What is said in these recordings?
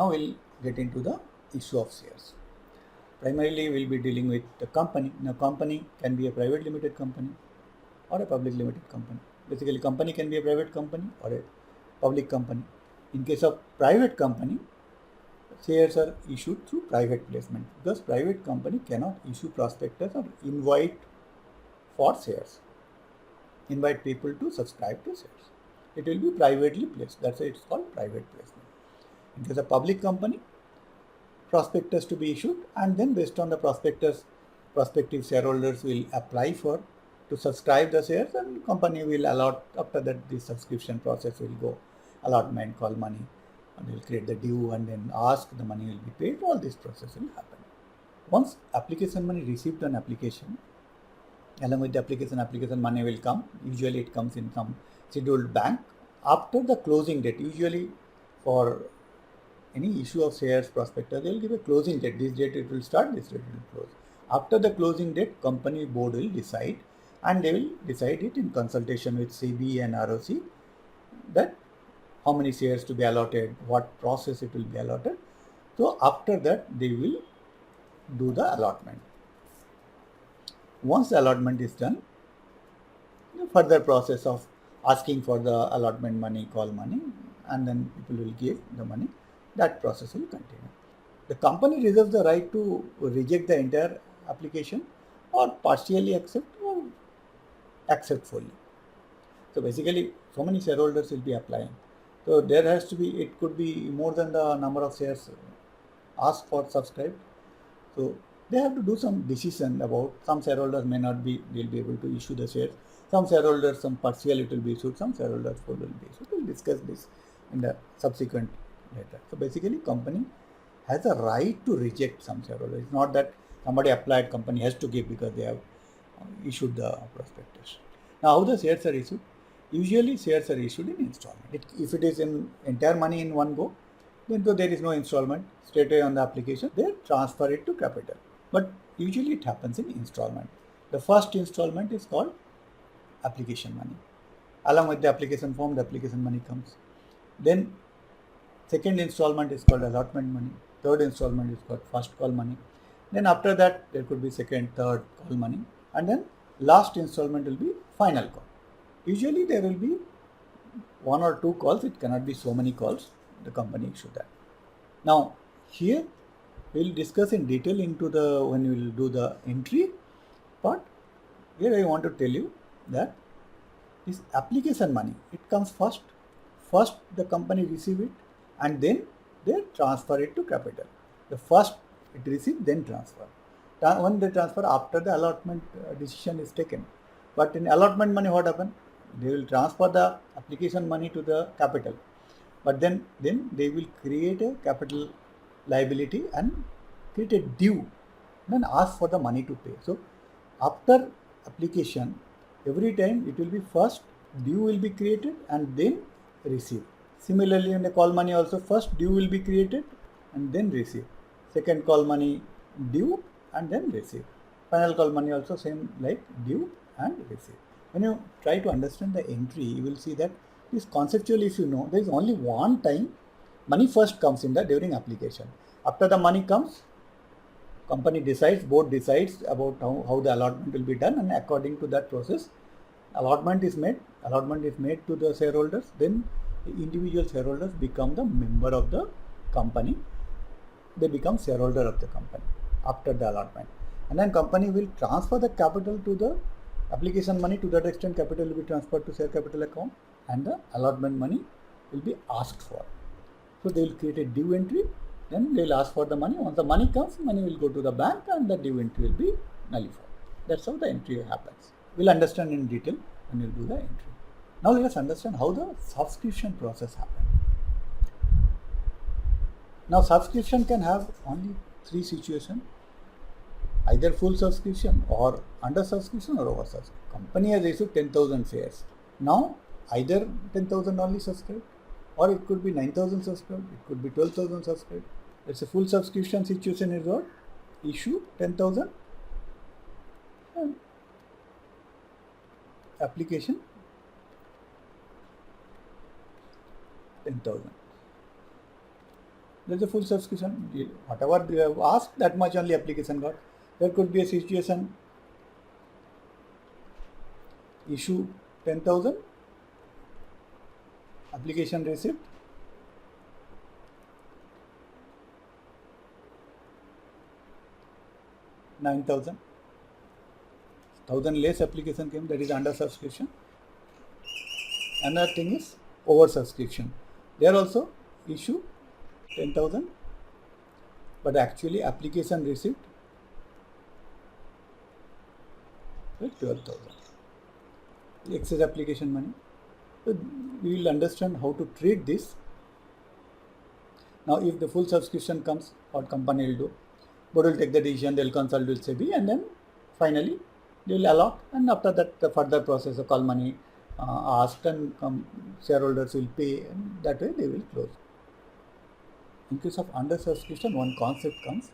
Now we'll get into the issue of shares. Primarily we'll be dealing with the company. Now company can be a private limited company or a public limited company. Basically company can be a private company or a public company. In case of private company, shares are issued through private placement because private company cannot issue prospectus or invite for shares, invite people to subscribe to shares. It will be privately placed. That's why it's called private placement. In case of public company, prospectus to be issued, and then based on the prospectus, prospective shareholders will apply for to subscribe the shares, and company will allot. After that, the subscription process will go, allotment, call money, and they will create the due and then ask, the money will be paid. All this process will happen. Once application money received an application, along with the application money will come. Usually it comes in some scheduled bank after the closing date. Usually for any issue of shares prospectus, they will give a closing date. This date it will start, this date it will close. After the closing date, company board will decide, and they will decide it in consultation with SEBI and ROC that how many shares to be allotted, what process it will be allotted. So after that, they will do the allotment. Once the allotment is done, the further process of asking for the allotment money, call money, and then people will give the money. That process will continue. The company reserves the right to reject the entire application or partially accept or accept fully. So basically, so many shareholders will be applying. So there has to be, it could be more than the number of shares asked for subscribed. So they have to do some decision about, some shareholders may not be, will be able to issue the shares. Some shareholders, some partial it will be issued, some shareholders full will be issued. We'll discuss this in the subsequent later. So basically company has a right to reject some shareholders. It's not that somebody applied, company has to give because they have issued the prospectus. Now how the shares are issued? Usually shares are issued in installment. If it is in entire money in one go, then though there is no installment, straight away on the application, they transfer it to capital. But usually it happens in installment. The first installment is called application money. Along with the application form, the application money comes. Then second installment is called allotment money. Third installment is called first call money. Then after that, there could be second, third call money. And then last installment will be final call. Usually there will be one or two calls. It cannot be so many calls. The company should that. Now here we will discuss in detail into the, when we will do the entry part. Here I want to tell you that this application money, it comes first. First the company receive it and then they transfer it to capital. The first it receive, then transfer. When they transfer, after the allotment decision is taken. But in allotment money, what happen? They will transfer the application money to the capital. But then they will create a capital liability and create a due, then ask for the money to pay. So after application, every time it will be first due will be created and then receive. Similarly, in the call money also, first due will be created and then receive. Second call money due and then receive. Final call money also same, like due and receive. When you try to understand the entry, you will see that this conceptually, if you know, there is only one time money first comes in the during application. After the money comes, company decides, board decides about how the allotment will be done, and according to that process, allotment is made to the shareholders. Then the individual shareholders become the member of the company. They become shareholder of the company after the allotment. And then company will transfer the capital to the application money. To that extent, capital will be transferred to share capital account and the allotment money will be asked for. So they will create a due entry, then they will ask for the money. Once the money comes, money will go to the bank and the due entry will be nullified. That's how the entry happens. We'll understand in detail when we'll do the entry. Now let us understand how the subscription process happens. Now subscription can have only three situations: either full subscription or under subscription or over subscription. Company has issued 10,000 shares. Now either 10,000 only subscribed, or it could be 9,000 subscribed, it could be 12,000 subscribed. It's a full subscription situation is what? Issue 10,000 and application 10,000. There's a full subscription. Whatever you have asked, that much only application got. There could be a situation, issue 10,000, application received 9,000. 1,000 less application came, that is under subscription. Another thing is over subscription. There also issue 10,000, but actually application received 12,000. Excess application money. So we will understand how to treat this. Now, if the full subscription comes, what company will do? Board will take the decision, they will consult with SEBI, and then finally they will allot, and after that the further process of call money asked, and shareholders will pay, and that way they will close. In case of under subscription, one concept comes,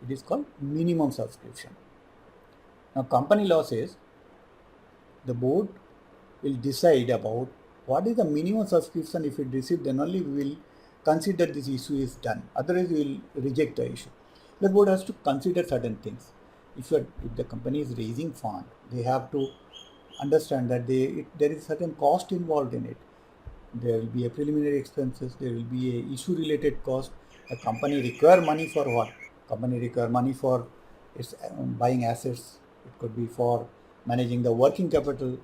it is called minimum subscription. Now, company law says the board will decide about what is the minimum subscription. If it received, then only we will consider this issue is done. Otherwise, we will reject the issue. The board has to consider certain things. If the company is raising fund, they have to understand that there is certain cost involved in it. There will be a preliminary expenses, there will be a issue related cost. A company require money for what? Company require money for its buying assets. It could be for managing the working capital.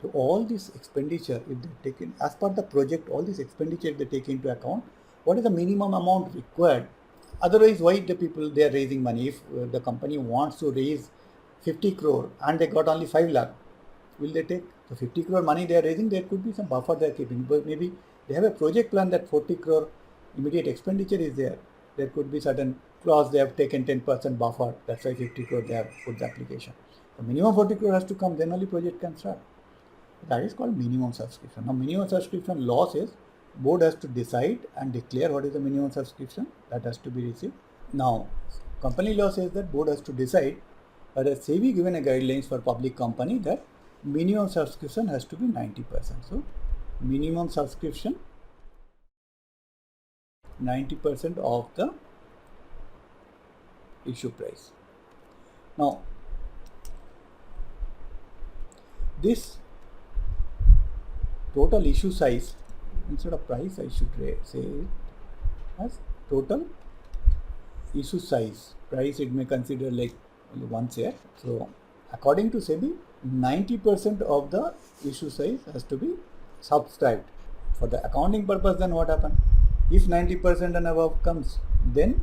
So all this expenditure, if they take in, as per the project, all this expenditure they take into account, what is the minimum amount required? Otherwise, why the people they are raising money? If the company wants to raise 50 crore and they got only 5 lakh, will they take the 50 crore money they are raising? There could be some buffer they are keeping, but maybe they have a project plan that 40 crore immediate expenditure is there. There could be certain clause they have taken 10% buffer, that's why 50 crore they have put the application. The minimum 40 crore has to come, then only project can start. That is called minimum subscription. Now, minimum subscription law says board has to decide and declare what is the minimum subscription that has to be received. Now, company law says that board has to decide, but as SEBI given a guidelines for public company that minimum subscription has to be 90%. So, minimum subscription 90% of the issue price. Now, this total issue size, instead of price I should say it as total issue size. Price it may consider like only one share. So according to SEBI, 90% of the issue size has to be subscribed. For the accounting purpose, then what happens? If 90% and above comes, then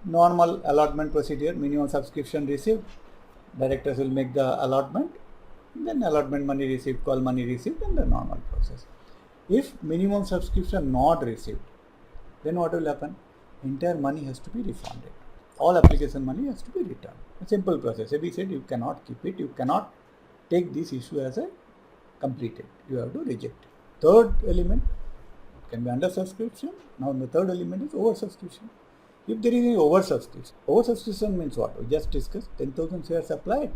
normal allotment procedure, minimum subscription received, directors will make the allotment, then allotment money received, call money received, and the normal process. If minimum subscription not received, then what will happen? Entire money has to be refunded. All application money has to be returned. A simple process. SEBI said you cannot keep it, you cannot take this issue as a completed. You have to reject it. Third element can be under subscription. Now the third element is over subscription. If there is any over subscription means what? We just discussed 10,000 shares applied.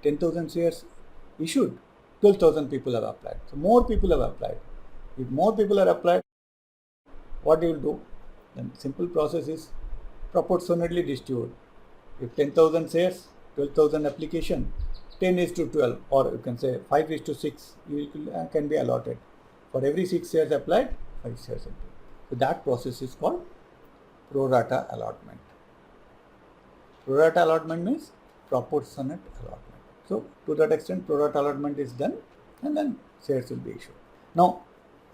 10,000 shares issued, 12,000 people have applied. So more people have applied. If more people are applied, what you will do? Then simple process is proportionately distribute. If 10,000 shares, 12,000 application, 10:12, or you can say 5:6, can be allotted. For every 6 shares applied, 5 shares applied. So that process is called pro rata allotment. Pro rata allotment means proportionate allotment. So to that extent, pro rata allotment is done, and then shares will be issued. Now,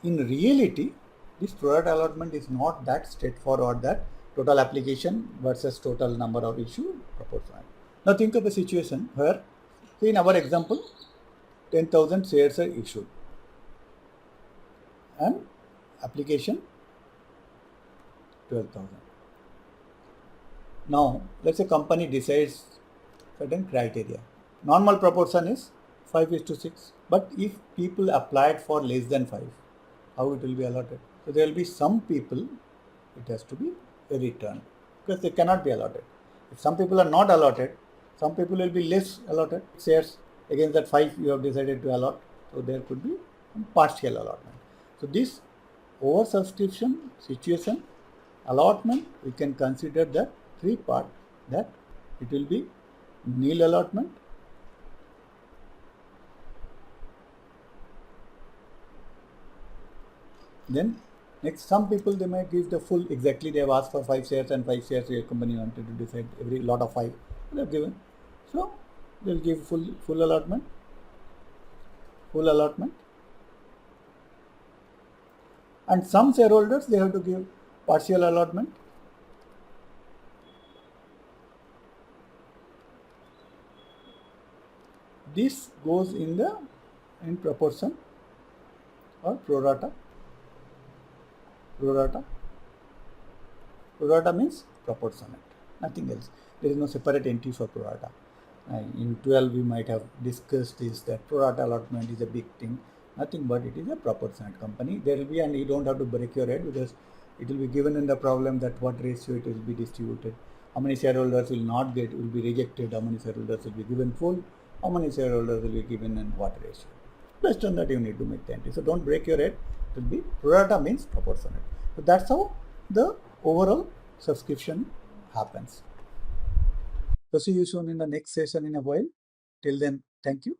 in reality, this pro rata allotment is not that straightforward, that total application versus total number of issue proportional. Now think of a situation where, say in our example, 10,000 shares are issued and application 12,000. Now let's say company decides certain criteria. Normal proportion is 5:6, but if people applied for less than 5, how it will be allotted? So there will be some people, it has to be a return, because they cannot be allotted. If some people are not allotted, some people will be less allotted shares. Against that 5 you have decided to allot, so there could be partial allotment. So this oversubscription situation, allotment, we can consider the three part, that it will be nil allotment, then next some people they might give the full, exactly they have asked for 5 shares and 5 shares your company wanted to decide every lot of 5 they have given, so they'll give full allotment, full allotment. And some shareholders they have to give partial allotment. This goes in proportion or prorata. Prorata. Prorata means proportionate, nothing else. There is no separate entry for prorata. In 12 we might have discussed this, that prorata allotment is a big thing, nothing but it is a proportionate company. There will be, and you don't have to break your head because it will be given in the problem that what ratio it will be distributed, how many shareholders will not get, will be rejected, how many shareholders will be given full, how many shareholders will be given and what ratio. Based on that you need to make the entry. So don't break your head, it will be prorata means proportionate. So that's how the overall subscription happens. So see you soon in the next session in a while. Till then, thank you.